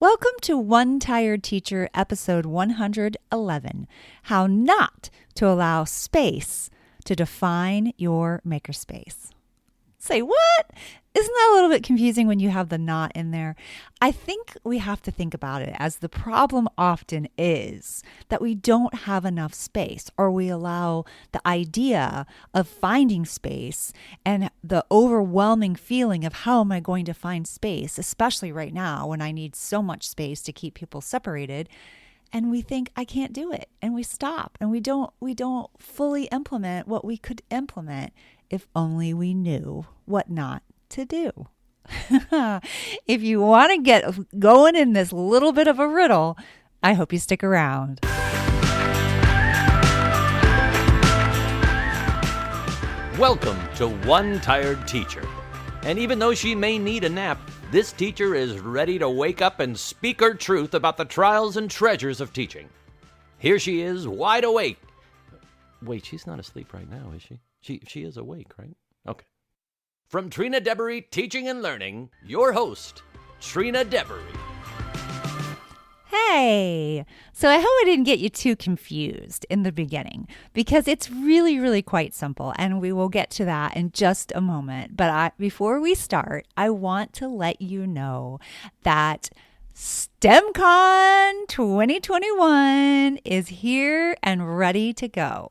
Welcome to One Tired Teacher, episode 111, How Not to Allow Space to Define Your Makerspace. Say what? Isn't that a little bit confusing when you have the not in there? I think we have to think about it as the problem often is that we don't have enough space, or we allow the idea of finding space and the overwhelming feeling of how am I going to find space, especially right now when I need so much space to keep people separated. And we think I can't do it, and we stop, and we don't fully implement what we could implement if only we knew what not to do. If you want to get going in this little bit of a riddle, I hope you stick around. Welcome to One Tired Teacher. And even though she may need a nap, this teacher is ready to wake up and speak her truth about the trials and treasures of teaching. Here she is, wide awake. Wait, she's not asleep right now, is she? She is awake, right? Okay. From Trina Debery Teaching and Learning, your host, Trina Debery. Hey, so I hope I didn't get you too confused in the beginning, because it's really, really quite simple, and we will get to that in just a moment. But before we start, I want to let you know that STEMCon 2021 is here and ready to go.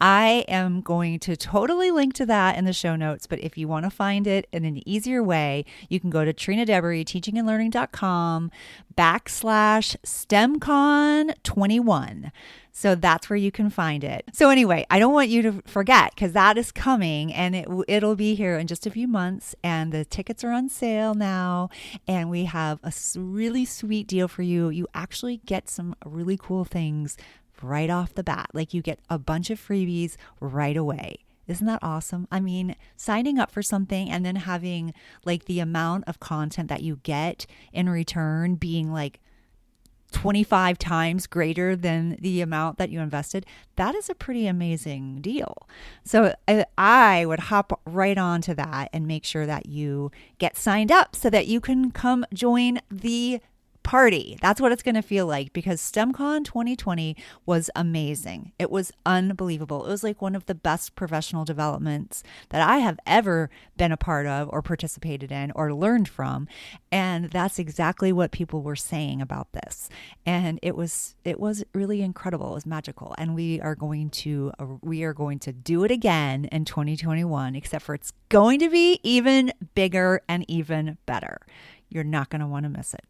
I am going to totally link to that in the show notes, but if you want to find it in an easier way, you can go to trinadebery.com/STEMCon21. So that's where you can find it. So anyway, I don't want you to forget, because that is coming, and it'll be here in just a few months, and the tickets are on sale now, and we have a really sweet deal for you. You actually get some really cool things right off the bat. Like, you get a bunch of freebies right away. Isn't that awesome? I mean, signing up for something and then having like the amount of content that you get in return being like 25 times greater than the amount that you invested, that is a pretty amazing deal. So I would hop right on to that and make sure that you get signed up so that you can come join the party. That's what it's going to feel like, because STEMCon 2020 was amazing. It was unbelievable. It was like one of the best professional developments that I have ever been a part of or participated in or learned from. And that's exactly what people were saying about this. And it was really incredible. It was magical. And we are going to do it again in 2021, except for it's going to be even bigger and even better. You're not going to want to miss it.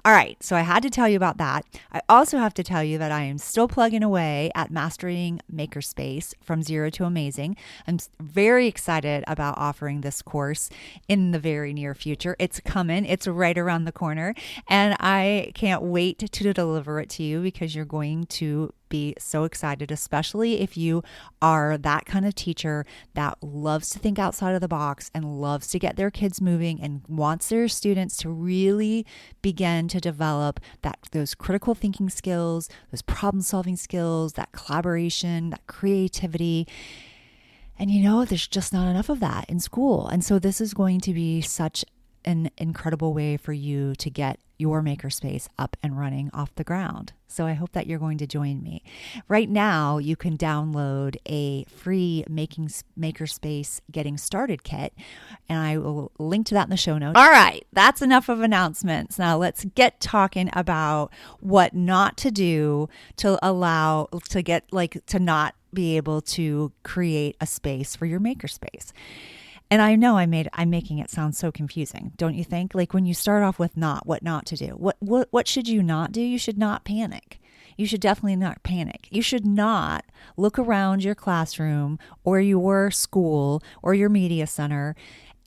All right, so I had to tell you about that. I also have to tell you that I am still plugging away at mastering Makerspace from zero to amazing. I'm very excited about offering this course in the very near future. It's coming. It's right around the corner, and I can't wait to deliver it to you, because you're going to be so excited, especially if you are that kind of teacher that loves to think outside of the box and loves to get their kids moving and wants their students to really begin to develop those critical thinking skills, those problem solving skills, that collaboration, that creativity. And there's just not enough of that in school. And so this is going to be such an incredible way for you to get your makerspace up and running off the ground. So I hope that you're going to join me. Right now, you can download a free Makerspace Getting Started kit, and I will link to that in the show notes. All right, that's enough of announcements. Now let's get talking about what not to do to not be able to create a space for your makerspace. And I know I'm making it sound so confusing, don't you think? Like, when you start off with what not to do. What should you not do? You should not panic. You should definitely not panic. You should not look around your classroom or your school or your media center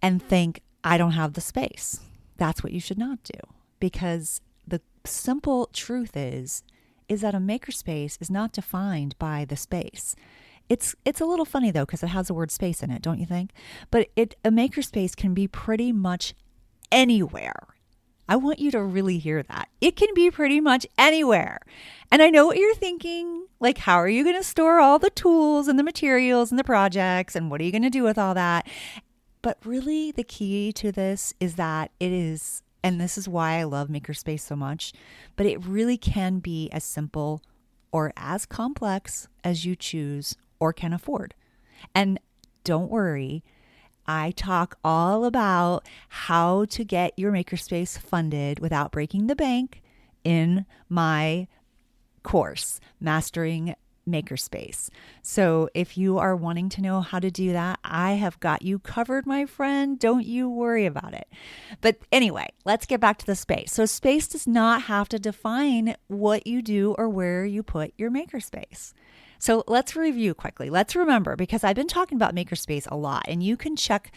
and think, I don't have the space. That's what you should not do. Because the simple truth is that a makerspace is not defined by the space. It's a little funny, though, because it has the word space in it, don't you think? But a makerspace can be pretty much anywhere. I want you to really hear that. It can be pretty much anywhere. And I know what you're thinking, like, how are you going to store all the tools and the materials and the projects, and what are you going to do with all that? But really, the key to this is that it is And this is why I love Makerspace so much. But it really can be as simple or as complex as you choose or can afford. And don't worry, I talk all about how to get your Makerspace funded without breaking the bank in my course, Mastering Makerspace. So if you are wanting to know how to do that, I have got you covered, my friend. Don't you worry about it. But anyway, let's get back to the space. So space does not have to define what you do or where you put your Makerspace. So let's review quickly. Let's remember, because I've been talking about Makerspace a lot, and you can check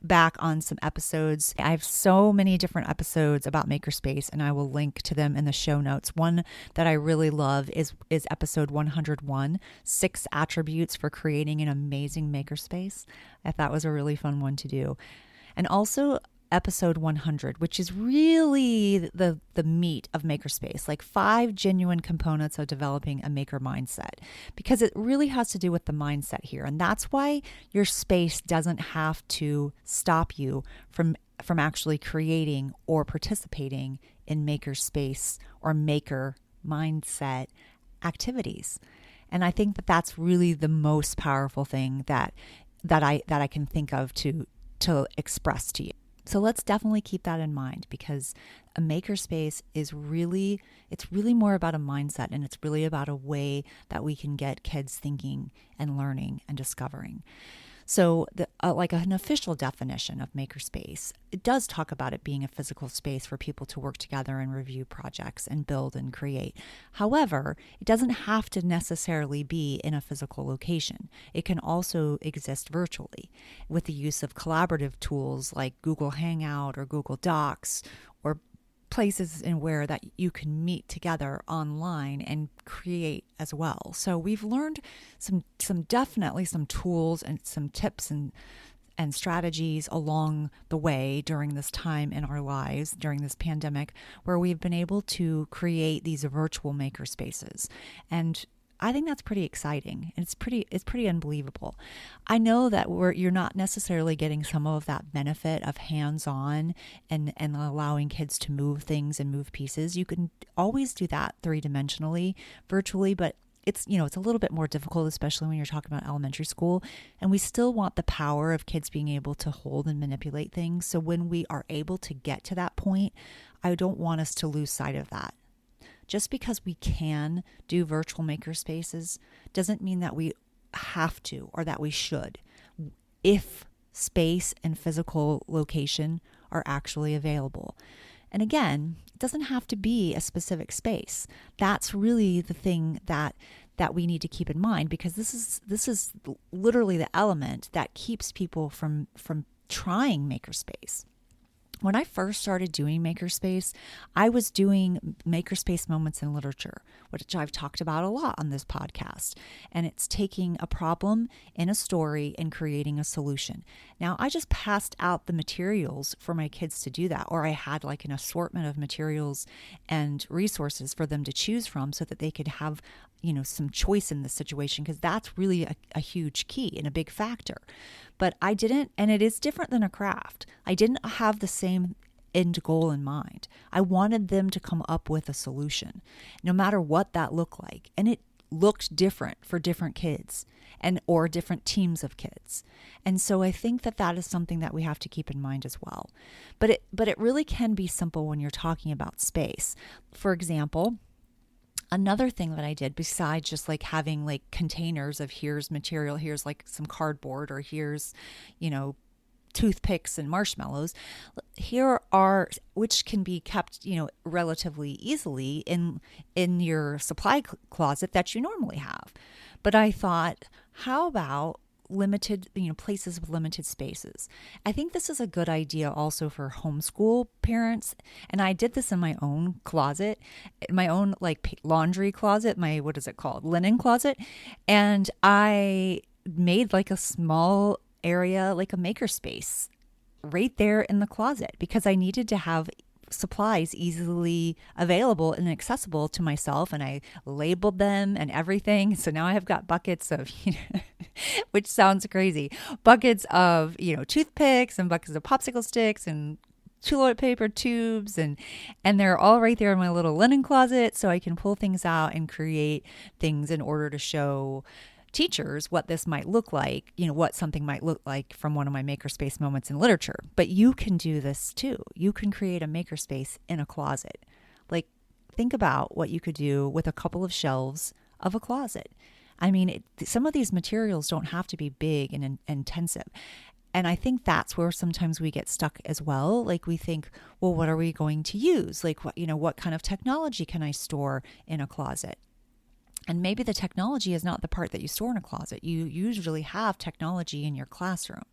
back on some episodes. I have so many different episodes about Makerspace, and I will link to them in the show notes. One that I really love is episode 101, 6 attributes for creating an amazing Makerspace. I thought was a really fun one to do. And also episode 100, which is really the meat of Makerspace, like 5 genuine components of developing a maker mindset, because it really has to do with the mindset here. And that's why your space doesn't have to stop you from actually creating or participating in Makerspace or maker mindset activities. And I think that that's really the most powerful thing that I can think of to express to you. So let's definitely keep that in mind, because a makerspace is really more about a mindset, and it's really about a way that we can get kids thinking and learning and discovering. So like an official definition of makerspace, it does talk about it being a physical space for people to work together and review projects and build and create. However, it doesn't have to necessarily be in a physical location. It can also exist virtually with the use of collaborative tools like Google Hangout or Google Docs, or places in where that you can meet together online and create as well. So we've learned some definitely some tools and some tips and strategies along the way during this time in our lives, during this pandemic, where we've been able to create these virtual maker spaces. And I think that's pretty exciting. It's pretty unbelievable. I know that you're not necessarily getting some of that benefit of hands-on and allowing kids to move things and move pieces. You can always do that 3-dimensionally, virtually, but it's a little bit more difficult, especially when you're talking about elementary school. And we still want the power of kids being able to hold and manipulate things. So when we are able to get to that point, I don't want us to lose sight of that. Just because we can do virtual maker spaces doesn't mean that we have to or that we should, if space and physical location are actually available. And again, it doesn't have to be a specific space. That's really the thing that we need to keep in mind, because this is literally the element that keeps people from trying Makerspace. When I first started doing Makerspace, I was doing Makerspace moments in literature, which I've talked about a lot on this podcast. And it's taking a problem in a story and creating a solution. Now, I just passed out the materials for my kids to do that, or I had like an assortment of materials and resources for them to choose from so that they could have, some choice in this situation, because that's really a huge key and a big factor. But I didn't, and it is different than a craft. I didn't have the same end goal in mind. I wanted them to come up with a solution, no matter what that looked like. And it looked different for different kids or different teams of kids. And so I think that is something that we have to keep in mind as well. But it really can be simple when you're talking about space. For example, another thing that I did, besides just like having like containers of here's material, here's like some cardboard, or here's, toothpicks and marshmallows, which can be kept, relatively easily in your supply closet that you normally have. But I thought, how about limited, places with limited spaces? I think this is a good idea also for homeschool parents. And I did this in my own closet, my own like laundry closet, what is it called? Linen closet. And I made like a small area, like a makerspace right there in the closet, because I needed to have supplies easily available and accessible to myself, and I labeled them and everything. So now I have got buckets of, which sounds crazy, buckets of, toothpicks and buckets of popsicle sticks and toilet paper tubes, and they're all right there in my little linen closet, so I can pull things out and create things in order to show teachers what this might look like, what something might look like from one of my makerspace moments in literature. But you can do this too. You can create a makerspace in a closet. Like, think about what you could do with a couple of shelves of a closet. I mean, some of these materials don't have to be big and intensive. And I think that's where sometimes we get stuck as well. Like, we think, well, what are we going to use? Like, what kind of technology can I store in a closet? And maybe the technology is not the part that you store in a closet. You usually have technology in your classroom.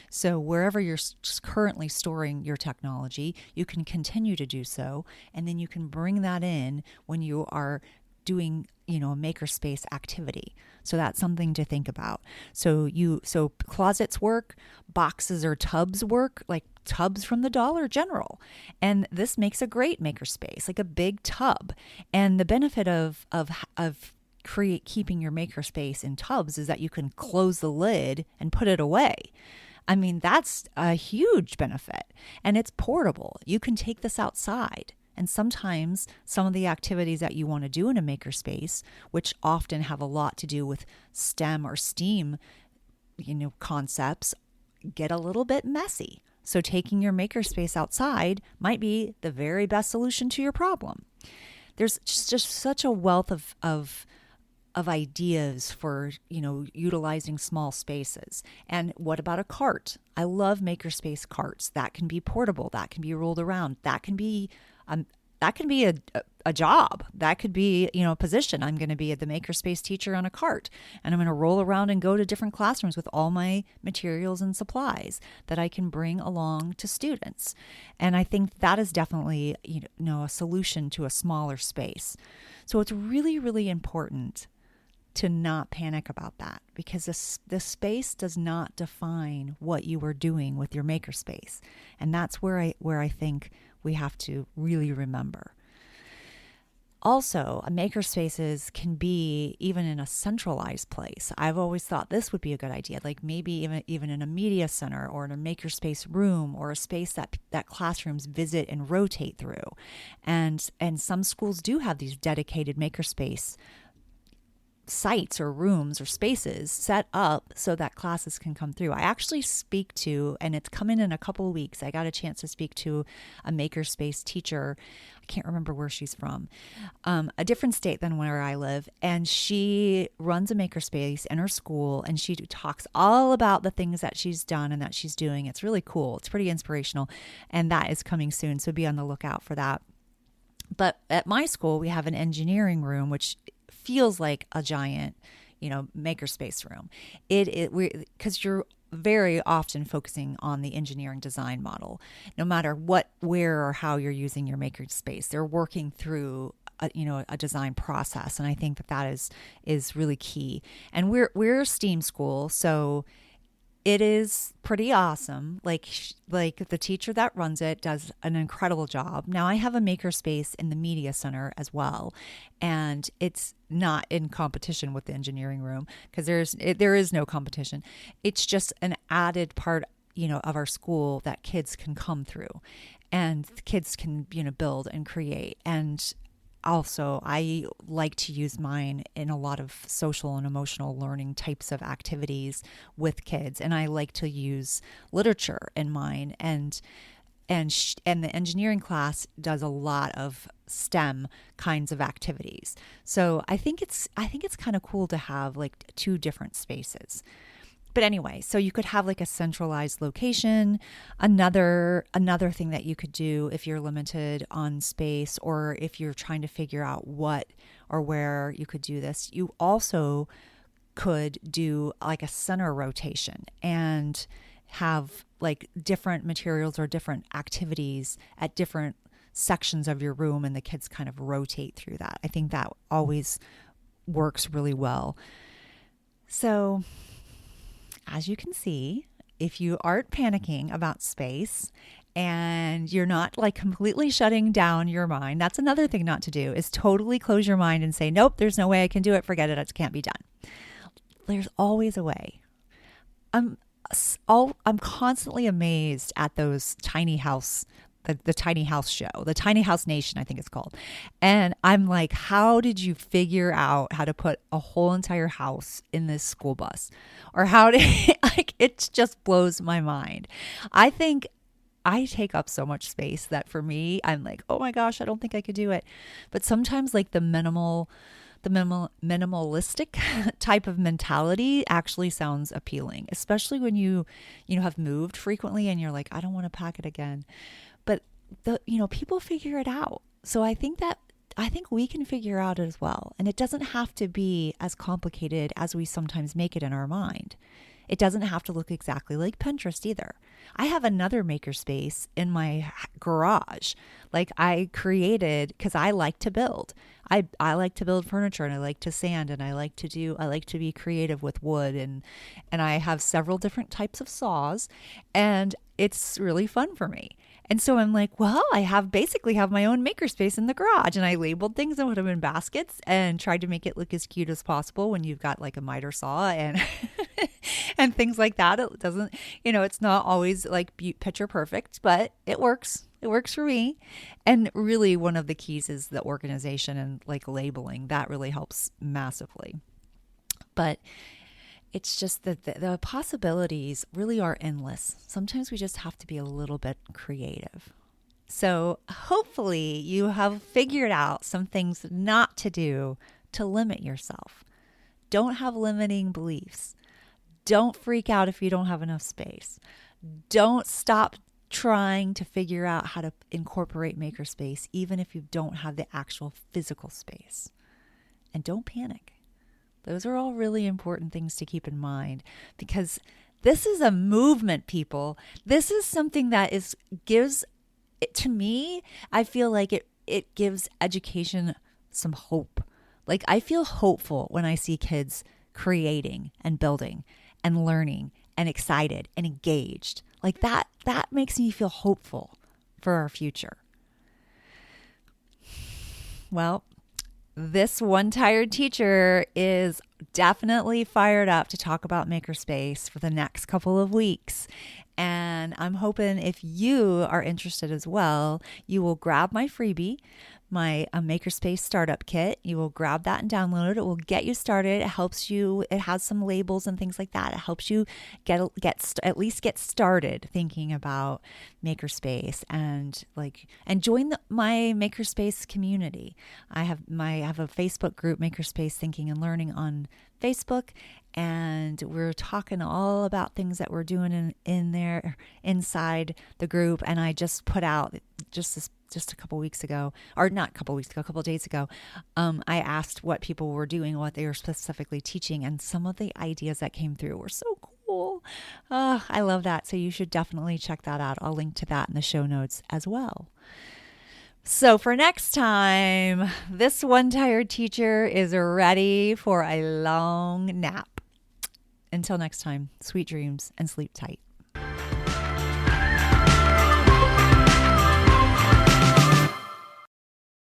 So wherever you're currently storing your technology, you can continue to do so. And then you can bring that in when you are doing, a makerspace activity. So that's something to think about. So closets work, boxes or tubs work, like tubs from the Dollar General. And this makes a great makerspace, like a big tub. And the benefit of keeping your makerspace in tubs is that you can close the lid and put it away. I mean, that's a huge benefit. And it's portable. You can take this outside. And sometimes some of the activities that you want to do in a makerspace, which often have a lot to do with STEM or STEAM, concepts, get a little bit messy. So taking your makerspace outside might be the very best solution to your problem. There's just such a wealth of ideas for, utilizing small spaces. And what about a cart? I love makerspace carts. That can be portable. That can be rolled around. That can be a job. That could be, a position. I'm going to be the makerspace teacher on a cart, and I'm going to roll around and go to different classrooms with all my materials and supplies that I can bring along to students. And I think that is definitely, a solution to a smaller space. So it's really, really important to not panic about that, because the space does not define what you are doing with your makerspace. And that's where I think we have to really remember. Also, makerspaces can be even in a centralized place. I've always thought this would be a good idea, like maybe even in a media center or in a makerspace room, or a space that classrooms visit and rotate through. And some schools do have these dedicated makerspace sites or rooms or spaces set up so that classes can come through. I actually speak to, and it's coming in a couple of weeks, I got a chance to speak to a makerspace teacher. I can't remember where she's from, a different state than where I live. And she runs a makerspace in her school, and she talks all about the things that she's done and that she's doing. It's really cool. It's pretty inspirational. And that is coming soon. So be on the lookout for that. But at my school, we have an engineering room, which feels like a giant, makerspace room. Because you're very often focusing on the engineering design model. No matter where or how you're using your makerspace, they're working through a design process, and I think that is really key. And we're a STEAM school, so it is pretty awesome. Like the teacher that runs it does an incredible job. Now, I have a makerspace in the media center as well, and it's not in competition with the engineering room, because there is no competition. It's just an added part, of our school that kids can come through, and kids can, build and create. And also, I like to use mine in a lot of social and emotional learning types of activities with kids. And I like to use literature in mine. And the engineering class does a lot of STEM kinds of activities. So I think it's kind of cool to have like two different spaces. But anyway, so you could have like a centralized location. Another thing that you could do if you're limited on space, or if you're trying to figure out what or where you could do this, you also could do like a center rotation and have like different materials or different activities at different sections of your room, and the kids kind of rotate through that. I think that always works really well. So, as you can see, if you aren't panicking about space and you're not like completely shutting down your mind, that's another thing not to do, is totally close your mind and say, nope, there's no way I can do it. Forget it. It can't be done. There's always a way. I'm constantly amazed at those tiny house the tiny house show, the tiny house nation, I think it's called. And I'm like, how did you figure out how to put a whole entire house in this school bus? Or how did, like, it just blows my mind. I think I take up so much space that for me, I'm like, oh my gosh, I don't think I could do it. But sometimes like the minimalistic type of mentality actually sounds appealing, especially when you have moved frequently and you're like, I don't want to pack it again. But people figure it out. So I think we can figure out as well. And it doesn't have to be as complicated as we sometimes make it in our mind. It doesn't have to look exactly like Pinterest either. I have another makerspace in my garage. Like I created, because I like to build. I like to build furniture, and I like to sand, and I like to be creative with wood, and I have several different types of saws, and it's really fun for me. And so I'm like, well, I basically have my own makerspace in the garage, and I labeled things and put them in baskets and tried to make it look as cute as possible when you've got like a miter saw and and things like that. It doesn't, it's not always like picture perfect, but it works. It works for me. And really one of the keys is the organization and like labeling. That really helps massively. But it's just that the possibilities really are endless. Sometimes we just have to be a little bit creative. So hopefully you have figured out some things not to do to limit yourself. Don't have limiting beliefs. Don't freak out if you don't have enough space. Don't stop trying to figure out how to incorporate Makerspace, even if you don't have the actual physical space. And don't panic. Those are all really important things to keep in mind, because this is a movement, people. This is something that gives, to me, I feel like it gives education some hope. Like I feel hopeful when I see kids creating and building and learning and excited and engaged. Like that makes me feel hopeful for our future. Well, this one tired teacher is definitely fired up to talk about Makerspace for the next couple of weeks. And I'm hoping if you are interested as well, you will grab my freebie, my Makerspace startup kit. You will grab that and download it. It will get you started. It helps you. It has some labels and things like that. It helps you at least get started thinking about Makerspace and join my Makerspace community. I have a Facebook group, Makerspace Thinking and Learning, on Facebook, and we're talking all about things that we're doing in there inside the group. And I just put out just a couple weeks ago, or not a couple weeks ago, a couple of days ago, I asked what people were doing, what they were specifically teaching, and some of the ideas that came through were so cool. I love that. So you should definitely check that out. I'll link to that in the show notes as well. So for next time, this one tired teacher is ready for a long nap. Until next time, sweet dreams and sleep tight.